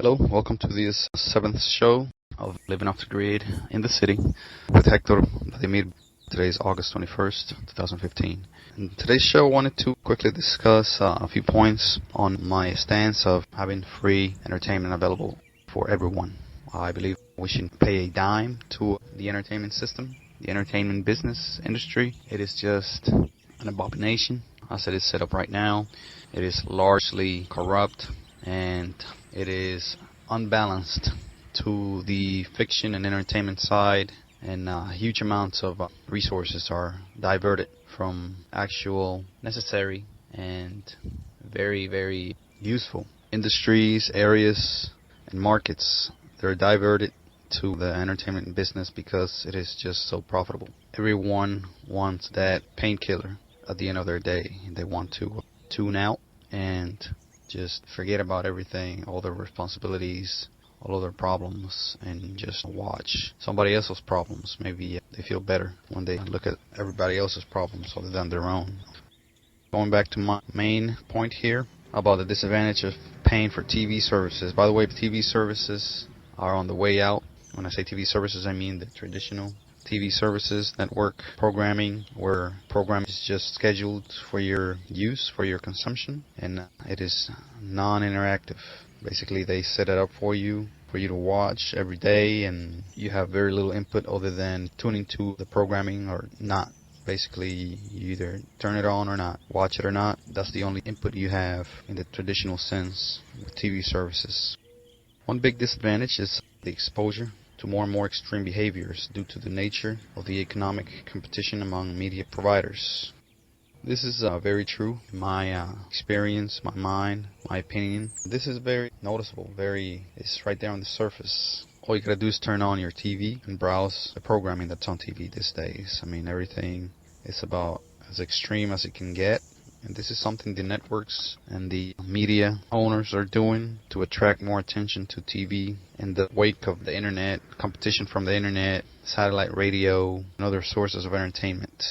Hello, welcome to this seventh show of Living Off the Grid in the City with Hector Vladimir. Today is August 21st, 2015. In today's show, I wanted to quickly discuss a few points on my stance of having free entertainment available for everyone. I believe we shouldn't pay a dime to the entertainment system, the entertainment business industry. It is just an abomination as it is set up right now. It is largely corrupt and it is unbalanced to the fiction and entertainment side, and huge amounts of resources are diverted from actual necessary and very, very useful industries, areas, and markets. They're diverted to the entertainment business because it is just so profitable. Everyone wants that painkiller at the end of their day. They want to tune out and just forget about everything, all their responsibilities, all of their problems, and just watch somebody else's problems. Maybe they feel better when they look at everybody else's problems other than their own. Going back to my main point here about the disadvantage of paying for TV services. By the way, TV services are on the way out. When I say TV services, I mean the traditional TV services, network programming, where programming is just scheduled for your use, for your consumption, and it is non-interactive. Basically, they set it up for you to watch every day, and you have very little input other than tuning to the programming or not. Basically, you either turn it on or not, watch it or not. That's the only input you have in the traditional sense with TV services. One big disadvantage is the exposure to more and more extreme behaviors due to the nature of the economic competition among media providers. This is very true in my experience, my mind, my opinion. This is very noticeable, it's right there on the surface. All you gotta do is turn on your TV and browse the programming that's on TV these days. I mean, everything is about as extreme as it can get. And this is something the networks and the media owners are doing to attract more attention to TV in the wake of the internet, competition from the internet, satellite radio, and other sources of entertainment.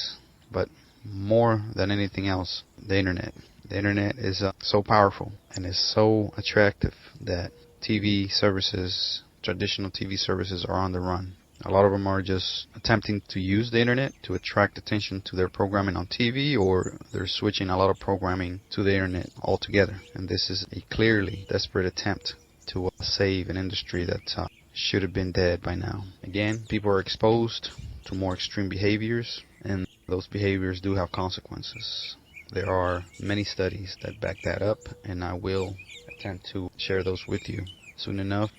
But more than anything else, the internet. The internet is so powerful and is so attractive that TV services, traditional TV services, are on the run. A lot of them are just attempting to use the internet to attract attention to their programming on TV, or they're switching a lot of programming to the internet altogether. And this is a clearly desperate attempt to save an industry that should have been dead by now. Again, people are exposed to more extreme behaviors, and those behaviors do have consequences. There are many studies that back that up, and I will attempt to share those with you soon enough.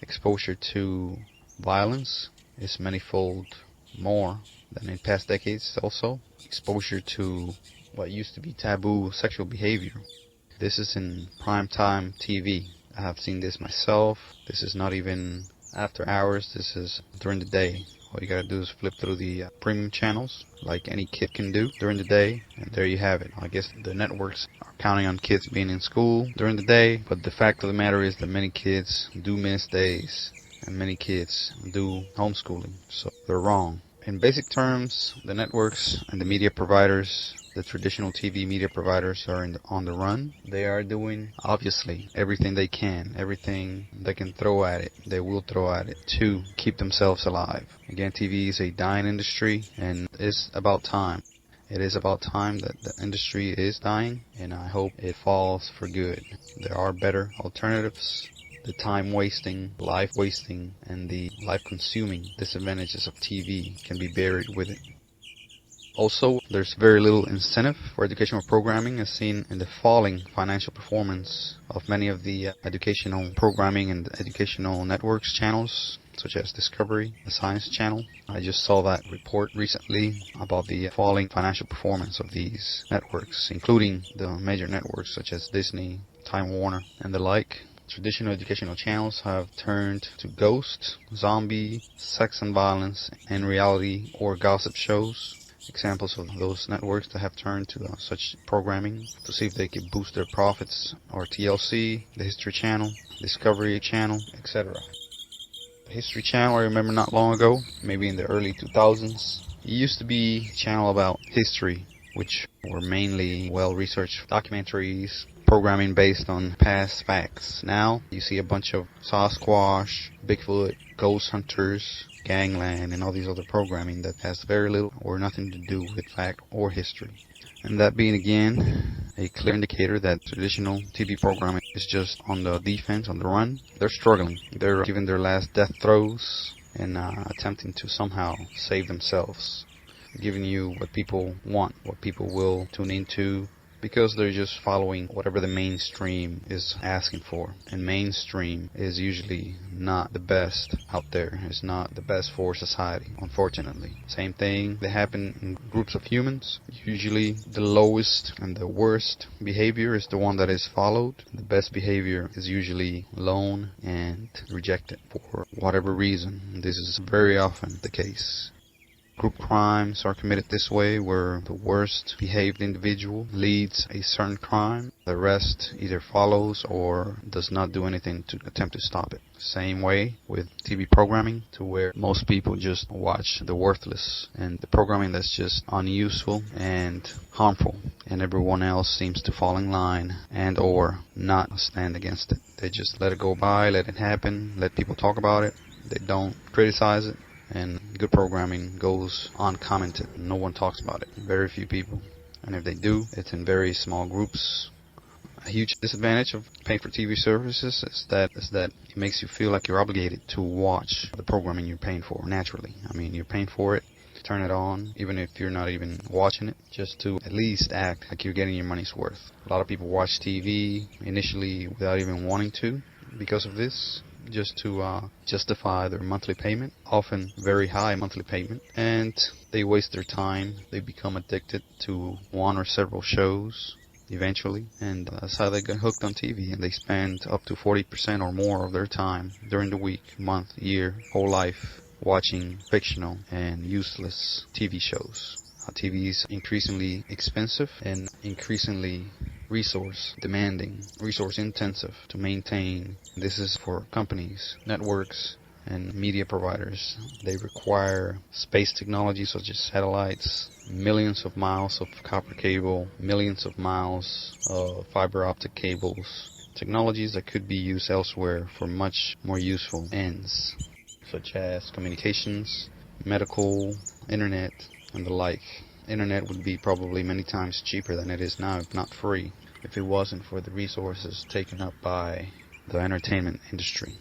Exposure to violence is manifold more than in past decades. Also, exposure to what used to be taboo sexual behavior. This is in prime time TV. I have seen this myself. This is not even after hours. This is during the day. All you gotta do is flip through the premium channels like any kid can do during the day, and there you have it. I guess the networks are counting on kids being in school during the day, but the fact of the matter is that many kids do miss days and many kids do homeschooling, so they're wrong. In basic terms, the networks and the media providers, the traditional TV media providers, are on the run. They are doing, obviously, everything they can, everything they can throw at it, they will throw at it to keep themselves alive. Again, TV is a dying industry, and it's about time. It is about time that the industry is dying, and I hope it falls for good. There are better alternatives. The time-wasting, life-wasting, and the life-consuming disadvantages of TV can be buried with it. Also, there's very little incentive for educational programming, as seen in the falling financial performance of many of the educational programming and educational networks channels, such as Discovery, the Science Channel. I just saw that report recently about the falling financial performance of these networks, including the major networks such as Disney, Time Warner, and the like. Traditional educational channels have turned to ghost, zombie, sex and violence, and reality or gossip shows. Examples of those networks that have turned to such programming to see if they could boost their profits are TLC, the History Channel, Discovery Channel, etc. The History Channel, I remember not long ago, maybe in the early 2000s, it used to be a channel about history, which were mainly well-researched documentaries, programming based on past facts. Now you see a bunch of Sasquatch, Bigfoot, ghost hunters, gangland, and all these other programming that has very little or nothing to do with fact or history. And that being again a clear indicator that traditional TV programming is just on the defense, on the run. They're struggling. They're giving their last death throes and attempting to somehow save themselves, giving you what people want, what people will tune into, because they're just following whatever the mainstream is asking for. And mainstream is usually not the best out there. It's not the best for society, unfortunately. Same thing that happen in groups of humans. Usually the lowest and the worst behavior is the one that is followed. The best behavior is usually alone and rejected for whatever reason. This is very often the case. Group crimes are committed this way, where the worst behaved individual leads a certain crime. The rest either follows or does not do anything to attempt to stop it. Same way with TV programming, to where most people just watch the worthless and the programming that's just unuseful and harmful, and everyone else seems to fall in line and or not stand against it. They just let it go by, let it happen, let people talk about it. They don't criticize it. And good programming goes uncommented. No one talks about it. Very few people. And if they do, it's in very small groups. A huge disadvantage of paying for TV services is that it makes you feel like you're obligated to watch the programming you're paying for naturally. I mean, you're paying for it, turn it on, even if you're not even watching it, just to at least act like you're getting your money's worth. A lot of people watch TV initially without even wanting to because of this, just to justify their monthly payment, often very high monthly payment, and they waste their time. They become addicted to one or several shows eventually, and that's how they get hooked on TV, and they spend up to 40% or more of their time during the week, month, year, whole life watching fictional and useless TV shows. TV is increasingly expensive and increasingly resource demanding, resource intensive to maintain. This is for companies, networks, and media providers. They require space technology such as satellites, millions of miles of copper cable, millions of miles of fiber optic cables, technologies that could be used elsewhere for much more useful ends, such as communications, medical, internet, and the like. Internet would be probably many times cheaper than it is now, if not free, if it wasn't for the resources taken up by the entertainment industry.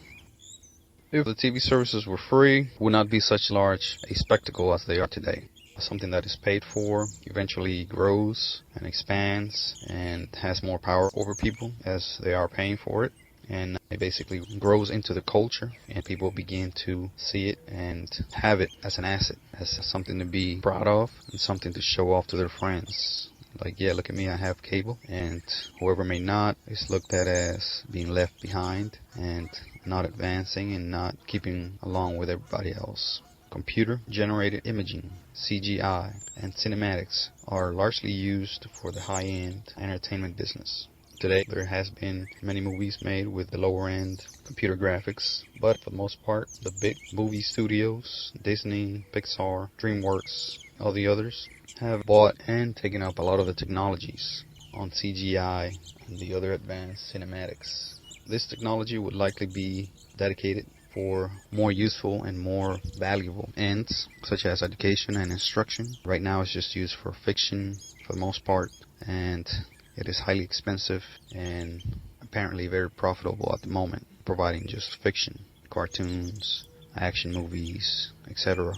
If the TV services were free, it would not be such large a spectacle as they are today. Something that is paid for eventually grows and expands and has more power over people as they are paying for it. And it basically grows into the culture, and people begin to see it and have it as an asset, as something to be proud of and something to show off to their friends. Like, yeah, look at me, I have cable. And whoever may not is looked at as being left behind and not advancing and not keeping along with everybody else. Computer-generated imaging, CGI, and cinematics are largely used for the high-end entertainment business. Today, there has been many movies made with the lower-end computer graphics, but for the most part, the big movie studios, Disney, Pixar, DreamWorks, all the others, have bought and taken up a lot of the technologies on CGI and the other advanced cinematics. This technology would likely be dedicated for more useful and more valuable ends, such as education and instruction. Right now, it's just used for fiction for the most part, and it is highly expensive and apparently very profitable at the moment, providing just fiction, cartoons, action movies, etc.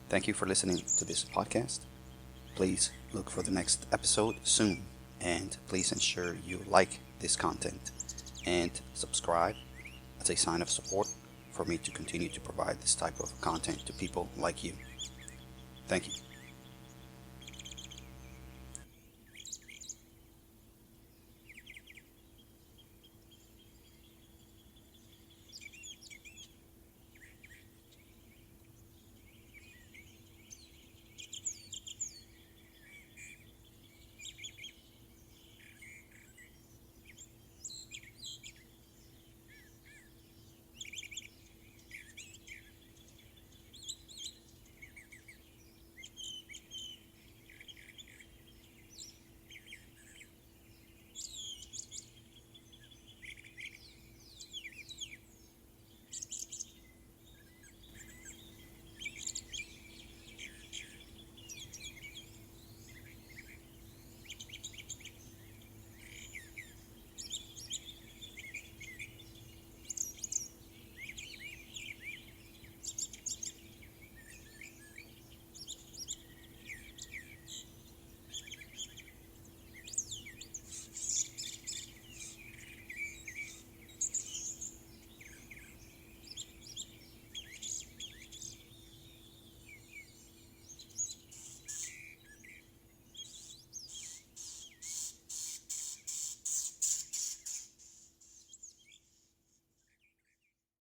Thank you for listening to this podcast. Please look for the next episode soon, and please ensure you like this content and subscribe as a sign of support for me to continue to provide this type of content to people like you. Thank you.